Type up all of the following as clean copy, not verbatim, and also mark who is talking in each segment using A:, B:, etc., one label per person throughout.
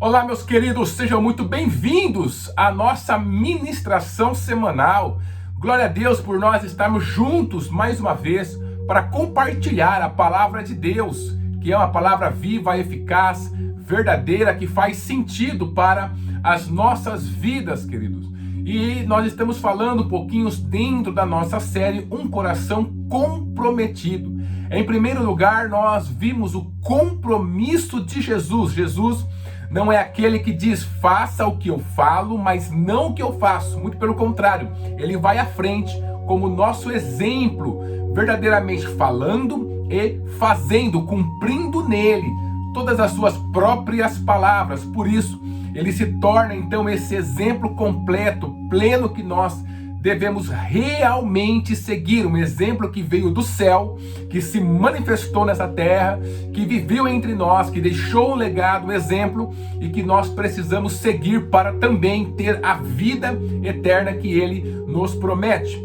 A: Olá, meus queridos, sejam muito bem-vindos à nossa ministração semanal. Glória a Deus por nós estarmos juntos mais uma vez para compartilhar a palavra de Deus, que é uma palavra viva, eficaz, verdadeira, que faz sentido para as nossas vidas, queridos. E nós estamos falando um pouquinho dentro da nossa série Um Coração Comprometido. Em primeiro lugar, nós vimos o compromisso de Jesus. Jesus não é aquele que diz, faça o que eu falo, mas não o que eu faço. Muito pelo contrário, ele vai à frente como nosso exemplo, verdadeiramente falando e fazendo, cumprindo nele todas as suas próprias palavras. Por isso, ele se torna então esse exemplo completo, pleno, que nós devemos realmente seguir. Um exemplo que veio do céu, que se manifestou nessa terra, que viveu entre nós, que deixou um legado, um exemplo, e que nós precisamos seguir para também ter a vida eterna que ele nos promete.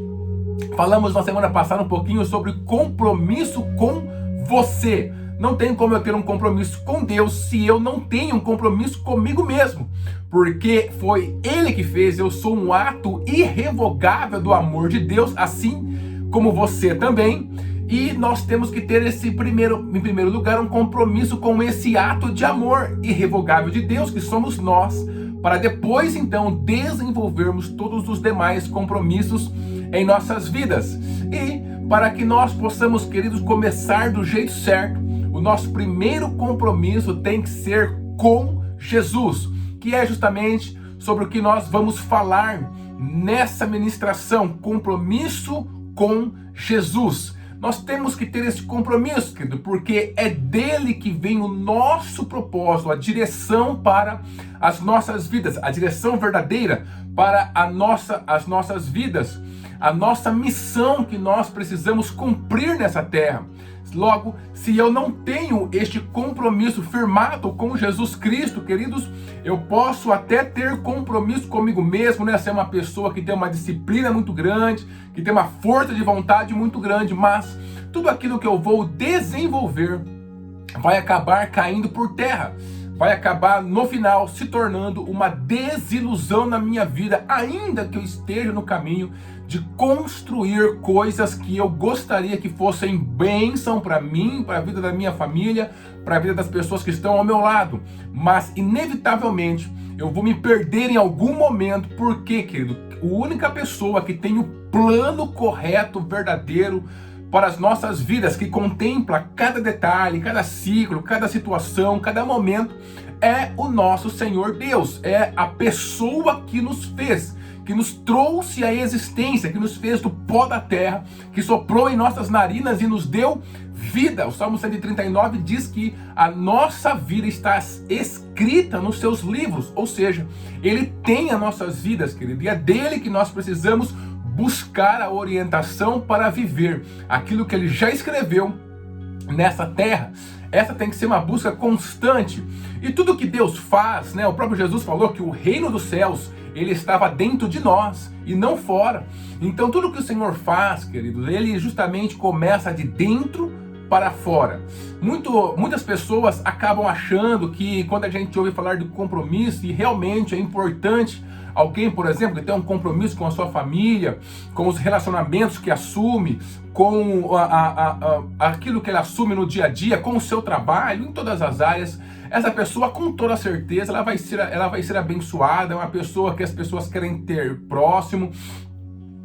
A: Falamos na semana passada um pouquinho sobre compromisso com você. Não tem como eu ter um compromisso com Deus se eu não tenho um compromisso comigo mesmo. Porque foi Ele que fez, eu sou um ato irrevogável do amor de Deus, assim como você também. E nós temos que ter em primeiro lugar, um compromisso com esse ato de amor irrevogável de Deus, que somos nós, para depois então desenvolvermos todos os demais compromissos em nossas vidas. E para que nós possamos, queridos, começar do jeito certo, o nosso primeiro compromisso tem que ser com Jesus, que é justamente sobre o que nós vamos falar nessa ministração, compromisso com Jesus. Nós temos que ter esse compromisso, querido, porque é dele que vem o nosso propósito, a direção para as nossas vidas, a direção verdadeira para as nossas vidas, a nossa missão que nós precisamos cumprir nessa terra. Logo, se eu não tenho este compromisso firmado com Jesus Cristo, queridos, eu posso até ter compromisso comigo mesmo, né? Ser uma pessoa que tem uma disciplina muito grande, que tem uma força de vontade muito grande, mas tudo aquilo que eu vou desenvolver vai acabar caindo por terra. Vai acabar, no final, se tornando uma desilusão na minha vida, ainda que eu esteja no caminho de construir coisas que eu gostaria que fossem bênção para mim, para a vida da minha família, para a vida das pessoas que estão ao meu lado. Mas, inevitavelmente, eu vou me perder em algum momento, porque, querido, a única pessoa que tem o plano correto, verdadeiro, para as nossas vidas, que contempla cada detalhe, cada ciclo, cada situação, cada momento, é o nosso Senhor Deus, é a pessoa que nos fez, que nos trouxe à existência, que nos fez do pó da terra, que soprou em nossas narinas e nos deu vida. O Salmo 139 diz que a nossa vida está escrita nos seus livros, ou seja, Ele tem as nossas vidas, querido, e é dele que nós precisamos buscar a orientação para viver aquilo que ele já escreveu nessa terra. Essa tem que ser uma busca constante. E tudo que Deus faz, né? O próprio Jesus falou que o reino dos céus, ele estava dentro de nós e não fora. Então tudo que o Senhor faz, queridos, ele justamente começa de dentro para fora. Muitas pessoas acabam achando que quando a gente ouve falar de compromisso, e realmente é importante alguém, por exemplo, que tem um compromisso com a sua família, com os relacionamentos que assume, com aquilo que ele assume no dia a dia, com o seu trabalho, em todas as áreas, essa pessoa, com toda certeza, ela vai ser abençoada, é uma pessoa que as pessoas querem ter próximo,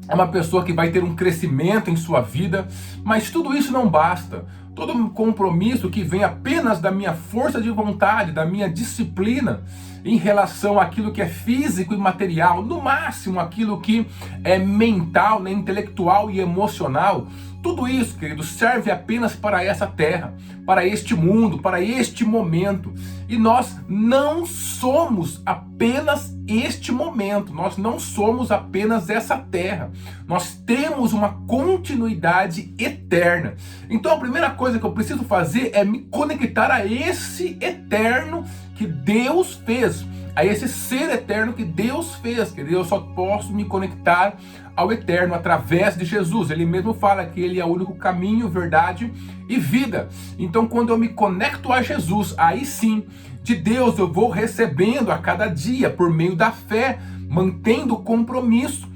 A: é uma pessoa que vai ter um crescimento em sua vida, mas tudo isso não basta. Todo um compromisso que vem apenas da minha força de vontade, da minha disciplina em relação àquilo que é físico e material, no máximo aquilo que é mental, né, intelectual e emocional, tudo isso, querido, serve apenas para essa terra, para este mundo, para este momento. E nós não somos apenas este momento, nós não somos apenas essa terra. Nós temos uma continuidade eterna. Então a primeira coisa que eu preciso fazer é me conectar a esse eterno que Deus fez, a esse ser eterno que Deus fez, querido. Eu só posso me conectar ao eterno através de Jesus. Ele mesmo fala que ele é o único caminho, verdade e vida. Então, quando eu me conecto a Jesus, aí sim, de Deus eu vou recebendo a cada dia por meio da fé, mantendo o compromisso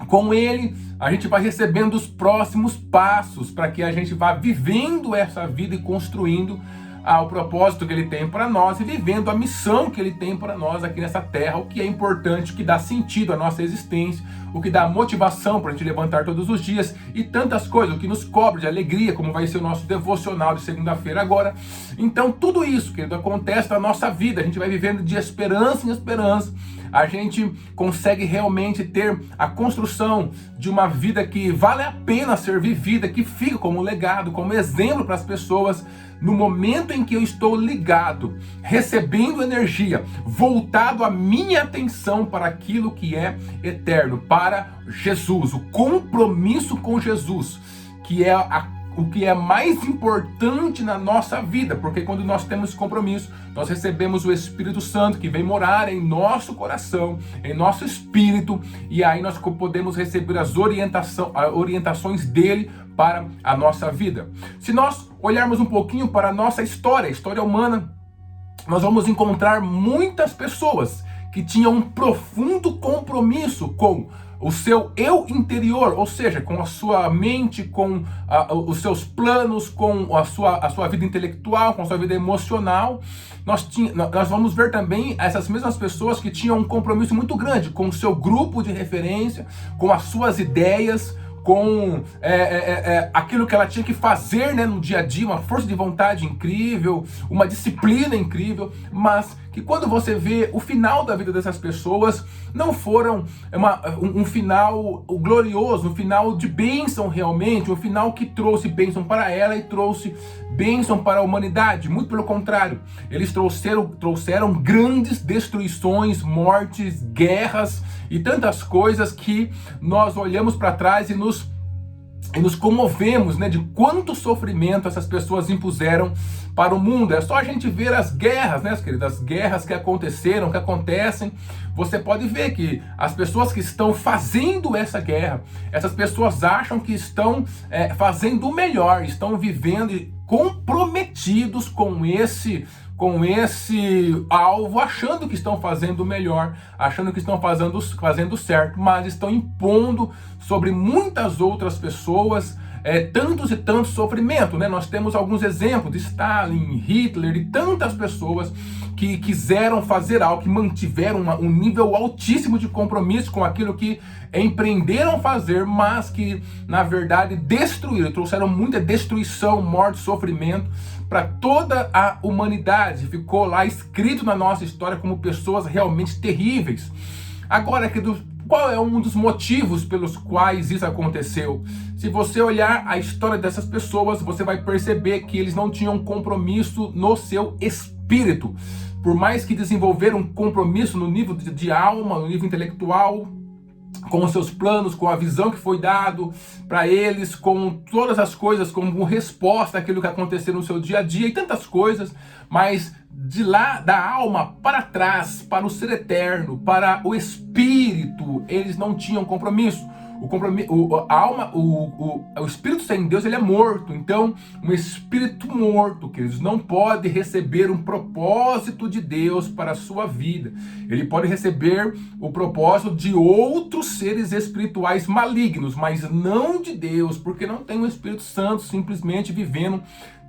A: com Ele. A gente vai recebendo os próximos passos para que a gente vá vivendo essa vida e construindo o propósito que Ele tem para nós e vivendo a missão que Ele tem para nós aqui nessa terra, o que é importante, o que dá sentido à nossa existência, o que dá motivação para a gente levantar todos os dias e tantas coisas, o que nos cobre de alegria, como vai ser o nosso devocional de segunda-feira agora. Então tudo isso, querido, acontece na nossa vida, a gente vai vivendo de esperança em esperança, a gente consegue realmente ter a construção de uma vida que vale a pena ser vivida, que fica como legado, como exemplo para as pessoas, no momento em que eu estou ligado, recebendo energia, voltado a minha atenção para aquilo que é eterno, para Jesus, o compromisso com Jesus, que é o que é mais importante na nossa vida, porque quando nós temos compromisso, nós recebemos o Espírito Santo que vem morar em nosso coração, em nosso espírito, e aí nós podemos receber as orientações dele para a nossa vida. Se nós olharmos um pouquinho para a nossa história, a história humana, nós vamos encontrar muitas pessoas que tinham um profundo compromisso com o seu eu interior, ou seja, com a sua mente, com os seus planos, com a sua vida intelectual, com a sua vida emocional. Nós vamos ver também essas mesmas pessoas que tinham um compromisso muito grande com o seu grupo de referência, com as suas ideias, com aquilo que ela tinha que fazer, né, no dia a dia, uma força de vontade incrível, uma disciplina incrível, mas que quando você vê o final da vida dessas pessoas, não foram um final glorioso, um final de bênção realmente, um final que trouxe bênção para ela e trouxe bênção para a humanidade. Muito pelo contrário, eles trouxeram grandes destruições, mortes, guerras e tantas coisas que nós olhamos para trás e nos comovemos, né, de quanto sofrimento essas pessoas impuseram para o mundo. É só a gente ver as guerras, né, queridas, as guerras que aconteceram, que acontecem. Você pode ver que as pessoas que estão fazendo essa guerra, essas pessoas acham que estão fazendo o melhor, estão vivendo comprometidos com esse alvo, achando que estão fazendo o melhor, achando que estão fazendo certo, mas estão impondo sobre muitas outras pessoas tantos e tantos sofrimentos, né? Nós temos alguns exemplos de Stalin, Hitler e tantas pessoas que quiseram fazer algo, que mantiveram um nível altíssimo de compromisso com aquilo que empreenderam fazer, mas que na verdade destruíram, trouxeram muita destruição, morte, sofrimento para toda a humanidade. Ficou lá escrito na nossa história como pessoas realmente terríveis. Agora, qual é um dos motivos pelos quais isso aconteceu? Se você olhar a história dessas pessoas, você vai perceber que eles não tinham compromisso no seu espírito. Por mais que desenvolveram um compromisso no nível de alma, no nível intelectual, com os seus planos, com a visão que foi dado para eles, com todas as coisas, como resposta àquilo que aconteceu no seu dia a dia e tantas coisas, mas de lá, da alma para trás, para o ser eterno, para o espírito, eles não tinham compromisso. O espírito sem Deus, ele é morto. Então, um espírito morto, que eles não pode receber um propósito de Deus para a sua vida. Ele pode receber o propósito de outros seres espirituais malignos, mas não de Deus, porque não tem o Espírito Santo simplesmente vivendo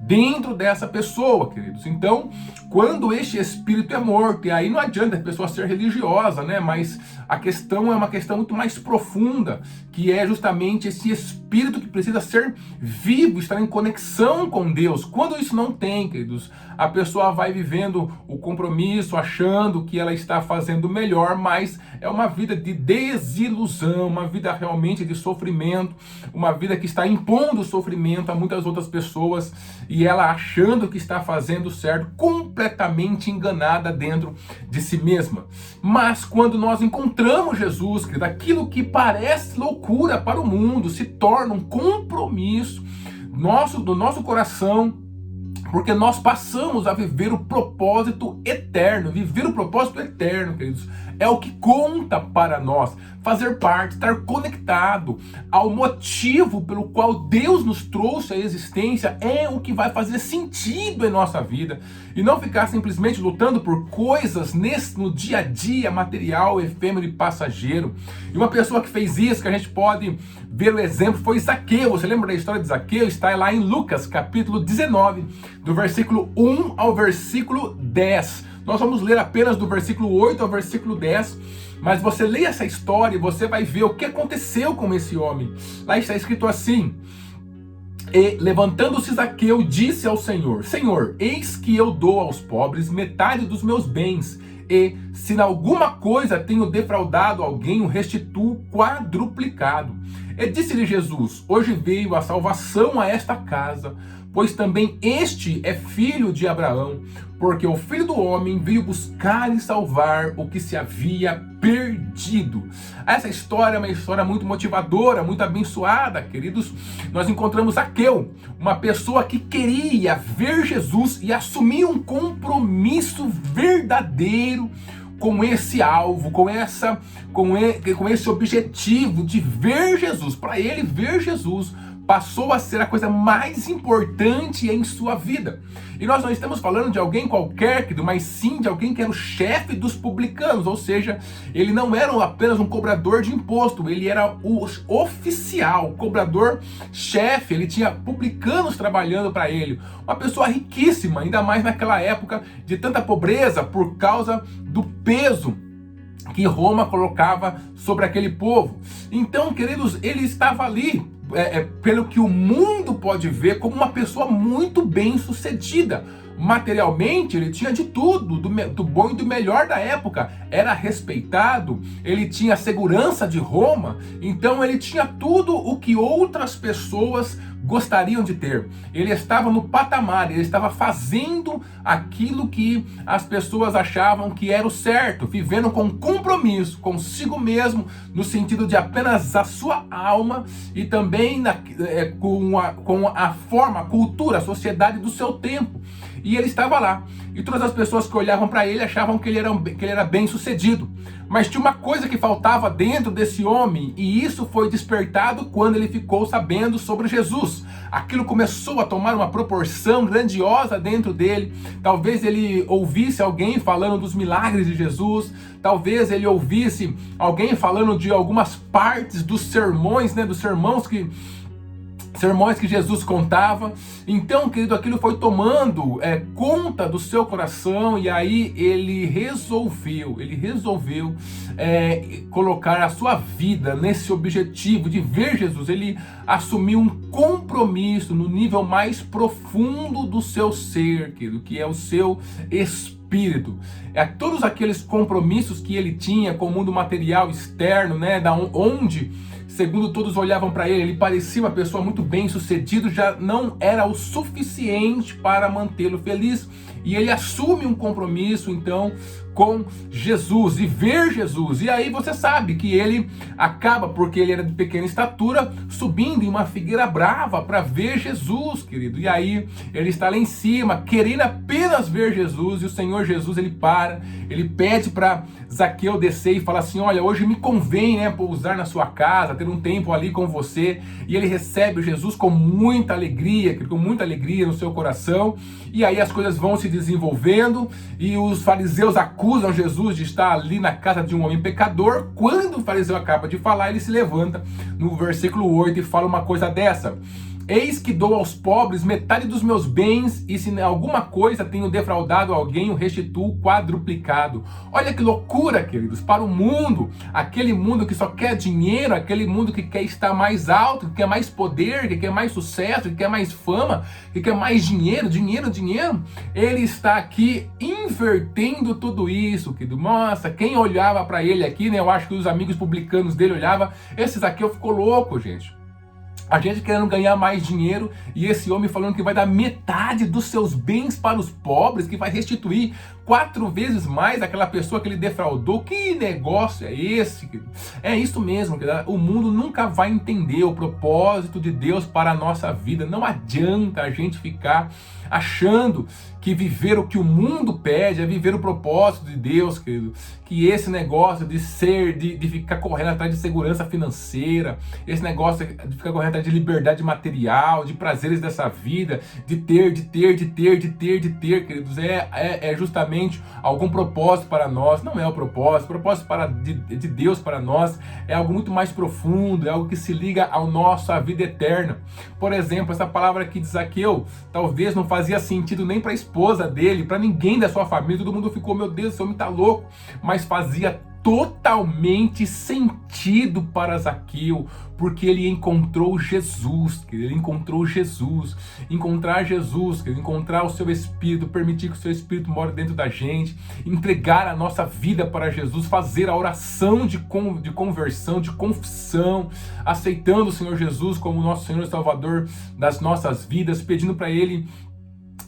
A: dentro dessa pessoa, queridos. Então, quando este espírito é morto, e aí não adianta a pessoa ser religiosa, né? Mas a questão é uma questão muito mais profunda, que é justamente esse espírito que precisa ser vivo, estar em conexão com Deus. Quando isso não tem, queridos, a pessoa vai vivendo o compromisso, achando que ela está fazendo melhor, mas é uma vida de desilusão, uma vida realmente de sofrimento, uma vida que está impondo sofrimento a muitas outras pessoas, e ela achando que está fazendo certo, completamente enganada dentro de si mesma. Mas quando nós encontramos Jesus, que daquilo que parece loucura para o mundo se torna um compromisso do nosso coração, Porque nós passamos a viver o propósito eterno. Viver o propósito eterno, queridos, é o que conta para nós. Fazer parte, estar conectado ao motivo pelo qual Deus nos trouxe à existência é o que vai fazer sentido em nossa vida. E não ficar simplesmente lutando por coisas no dia a dia, material, efêmero e passageiro. E uma pessoa que fez isso, que a gente pode ver o exemplo, foi Zaqueu. Você lembra da história de Zaqueu? Está lá em Lucas, capítulo 19, do versículo 1 ao versículo 10. Nós vamos ler apenas do versículo 8 ao versículo 10, mas você lê essa história e você vai ver o que aconteceu com esse homem. Lá está escrito assim: e levantando-se Zaqueu, disse ao Senhor: Senhor, eis que eu dou aos pobres metade dos meus bens, e se em alguma coisa tenho defraudado alguém, o restituo quadruplicado. E disse-lhe Jesus: hoje veio a salvação a esta casa, pois também este é filho de Abraão, porque o Filho do Homem veio buscar e salvar o que se havia perdido. Essa história é uma história muito motivadora, muito abençoada, queridos. Nós encontramos Zaqueu, uma pessoa que queria ver Jesus e assumir um compromisso verdadeiro com esse alvo, com esse objetivo de ver Jesus. Para ele, ver Jesus passou a ser a coisa mais importante em sua vida. E nós não estamos falando de alguém qualquer, mas sim de alguém que era o chefe dos publicanos, ou seja, ele não era apenas um cobrador de imposto, ele era o oficial, o cobrador-chefe, ele tinha publicanos trabalhando para ele. Uma pessoa riquíssima, ainda mais naquela época de tanta pobreza por causa do peso que Roma colocava sobre aquele povo. Então, queridos, ele estava ali, pelo que o mundo pode ver, como uma pessoa muito bem sucedida. Materialmente, ele tinha de tudo, do bom e do melhor da época. Era respeitado, ele tinha a segurança de Roma, então ele tinha tudo o que outras pessoas gostariam de ter. Ele estava no patamar, ele estava fazendo aquilo que as pessoas achavam que era o certo, vivendo com compromisso consigo mesmo, no sentido de apenas a sua alma e também com a forma, a cultura, a sociedade do seu tempo. E ele estava lá. E todas as pessoas que olhavam para ele achavam que ele era bem sucedido. Mas tinha uma coisa que faltava dentro desse homem, e isso foi despertado quando ele ficou sabendo sobre Jesus. Aquilo começou a tomar uma proporção grandiosa dentro dele. Talvez ele ouvisse alguém falando dos milagres de Jesus. Talvez ele ouvisse alguém falando de algumas partes dos sermões, dos sermões que Jesus contava. Então, querido, aquilo foi tomando conta do seu coração, e aí ele resolveu colocar a sua vida nesse objetivo de ver Jesus. Ele assumiu um compromisso no nível mais profundo do seu ser, querido, que é o seu espírito. Todos aqueles compromissos que ele tinha com o mundo material externo, onde, segundo todos olhavam para ele parecia uma pessoa muito bem sucedida, já não era o suficiente para mantê-lo feliz. E ele assume um compromisso, então, com Jesus e ver Jesus. E aí você sabe que ele acaba, porque ele era de pequena estatura, subindo em uma figueira brava para ver Jesus, querido. E aí ele está lá em cima, querendo apenas ver Jesus, e o Senhor Jesus, ele pede para Zaqueu descer e fala assim: olha, hoje me convém, pousar na sua casa, ter um tempo ali com você. E ele recebe Jesus com muita alegria, no seu coração. E aí as coisas vão se desenvolvendo, e os fariseus acusam Jesus de estar ali na casa de um homem pecador. Quando o fariseu acaba de falar, ele se levanta no versículo 8 e fala uma coisa dessa: eis que dou aos pobres metade dos meus bens, e se em alguma coisa tenho defraudado alguém, o restituo quadruplicado. Olha que loucura, queridos, para o mundo, aquele mundo que só quer dinheiro, aquele mundo que quer estar mais alto, que quer mais poder, que quer mais sucesso, que quer mais fama, que quer mais dinheiro. Ele está aqui invertendo tudo isso, querido. Nossa, quem olhava para ele aqui, eu acho que os amigos publicanos dele olhavam: esse Zaqueu ficou louco, gente. A gente querendo ganhar mais dinheiro e esse homem falando que vai dar metade dos seus bens para os pobres, que vai restituir 4 vezes mais aquela pessoa que ele defraudou. Que negócio é esse? É isso mesmo, o mundo nunca vai entender o propósito de Deus para a nossa vida. Não adianta a gente ficar achando que viver o que o mundo pede é viver o propósito de Deus, querido. Que esse negócio de ficar correndo atrás de segurança financeira, esse negócio de ficar correndo atrás de liberdade material, de prazeres dessa vida, de ter, queridos, é justamente algum propósito para nós. Não é o propósito. O propósito de Deus para nós é algo muito mais profundo, é algo que se liga à nossa vida eterna. Por exemplo, essa palavra aqui de Zaqueu, talvez não fazia sentido nem para a esposa dele, para ninguém da sua família. Todo mundo ficou, meu Deus, esse homem tá louco. Mas fazia totalmente sentido para Zaqueu, porque ele encontrou Jesus, ele encontrou Jesus. Encontrar Jesus, encontrar o seu Espírito, permitir que o seu Espírito more dentro da gente, entregar a nossa vida para Jesus, fazer a oração de conversão, de confissão, aceitando o Senhor Jesus como nosso Senhor e Salvador das nossas vidas, pedindo para Ele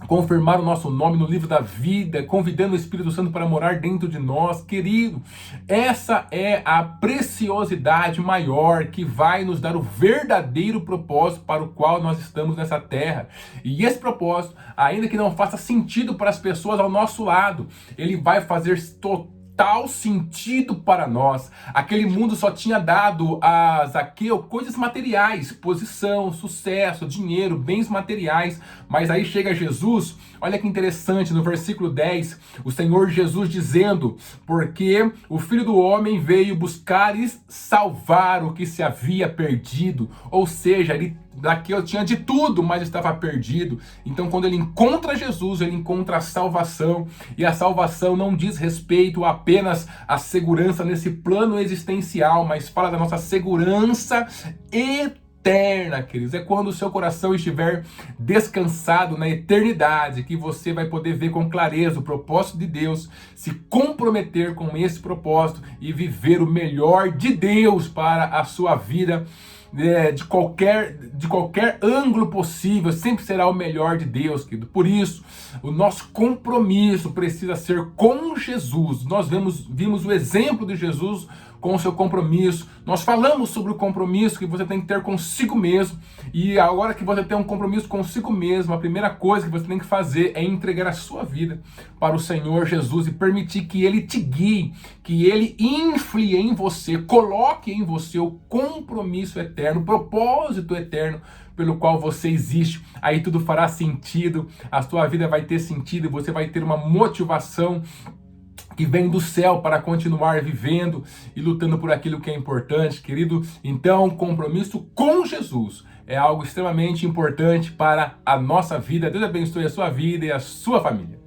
A: confirmar o nosso nome no livro da vida, convidando o Espírito Santo para morar dentro de nós. Querido, essa é a preciosidade maior que vai nos dar o verdadeiro propósito para o qual nós estamos nessa terra. E esse propósito, ainda que não faça sentido para as pessoas ao nosso lado, ele vai fazer total sentido para nós. Aquele mundo só tinha dado a Zaqueu coisas materiais, posição, sucesso, dinheiro, bens materiais, mas aí chega Jesus. Olha que interessante, no versículo 10, o Senhor Jesus dizendo: porque o Filho do Homem veio buscar e salvar o que se havia perdido. Ou seja, Zaqueu tinha de tudo, mas estava perdido. Então, quando ele encontra Jesus, ele encontra a salvação. E a salvação não diz respeito apenas à segurança nesse plano existencial, mas fala da nossa segurança eterna, queridos. É quando o seu coração estiver descansado na eternidade que você vai poder ver com clareza o propósito de Deus, se comprometer com esse propósito e viver o melhor de Deus para a sua vida. De qualquer ângulo possível, sempre será o melhor de Deus, querido. Por isso, o nosso compromisso precisa ser com Jesus. Nós vimos o exemplo de Jesus com o seu compromisso. Nós falamos sobre o compromisso que você tem que ter consigo mesmo. E agora que você tem um compromisso consigo mesmo, a primeira coisa que você tem que fazer é entregar a sua vida para o Senhor Jesus e permitir que Ele te guie, que Ele influe em você, coloque em você o compromisso eterno, o propósito eterno pelo qual você existe. Aí tudo fará sentido, a sua vida vai ter sentido, você vai ter uma motivação que vem do céu para continuar vivendo e lutando por aquilo que é importante, querido. Então, compromisso com Jesus é algo extremamente importante para a nossa vida. Deus abençoe a sua vida e a sua família.